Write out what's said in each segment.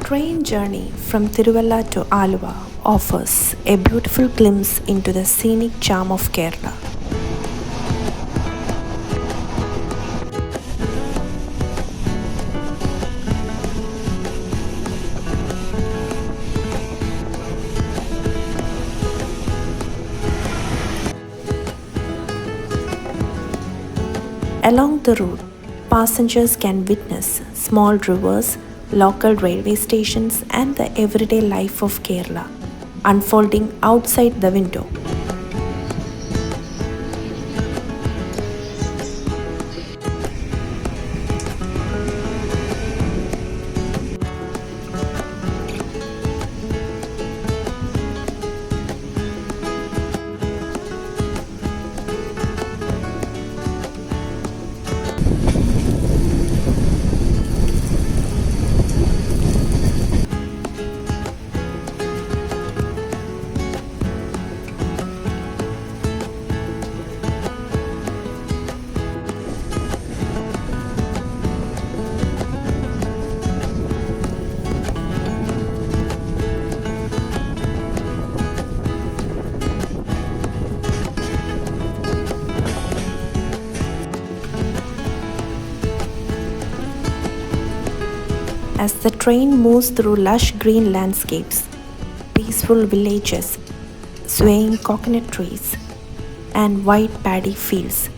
train journey from Tiruvalla to Aluva offers a beautiful glimpse into the scenic charm of Kerala. Along the route, passengers can witness small rivers, local railway stations, and the everyday life of Kerala unfolding outside the window. As the train moves through lush green landscapes, peaceful villages, swaying coconut trees, and wide paddy fields,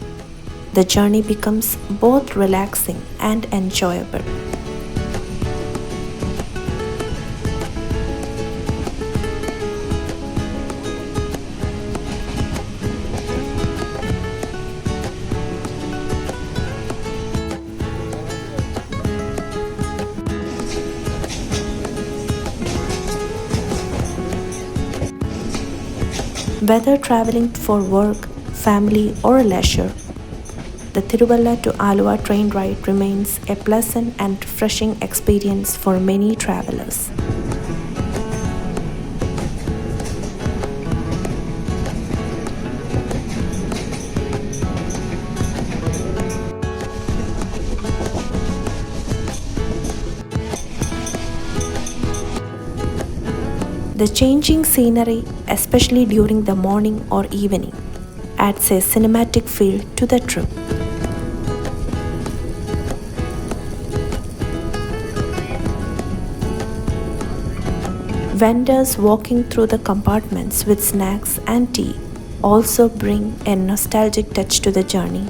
the journey becomes both relaxing and enjoyable. Whether traveling for work, family, or leisure, the Tiruvalla to Aluva train ride remains a pleasant and refreshing experience for many travelers. The changing scenery, especially during the morning or evening, adds a cinematic feel to the trip. Vendors walking through the compartments with snacks and tea also bring a nostalgic touch to the journey.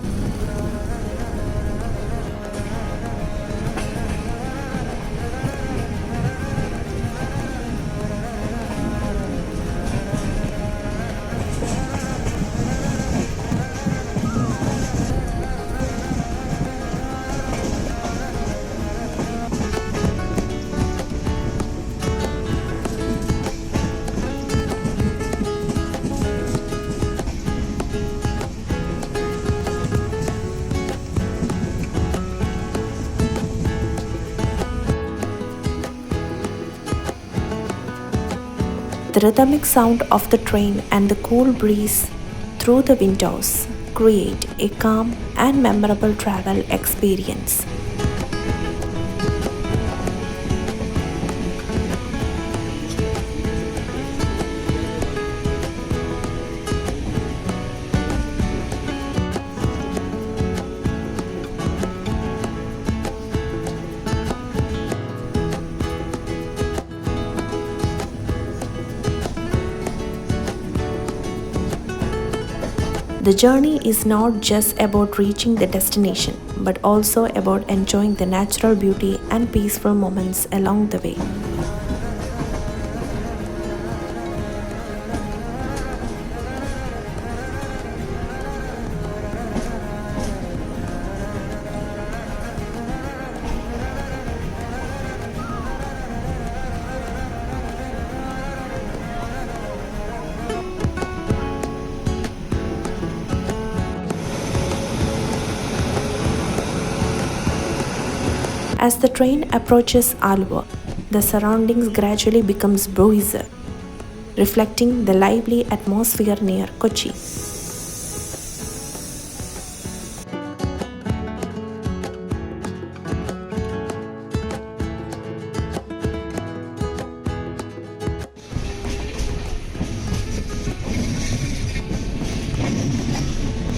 The rhythmic sound of the train and the cool breeze through the windows create a calm and memorable travel experience. The journey is not just about reaching the destination, but also about enjoying the natural beauty and peaceful moments along the way. As the train approaches Aluva, the surroundings gradually becomes breezier, reflecting the lively atmosphere near Kochi.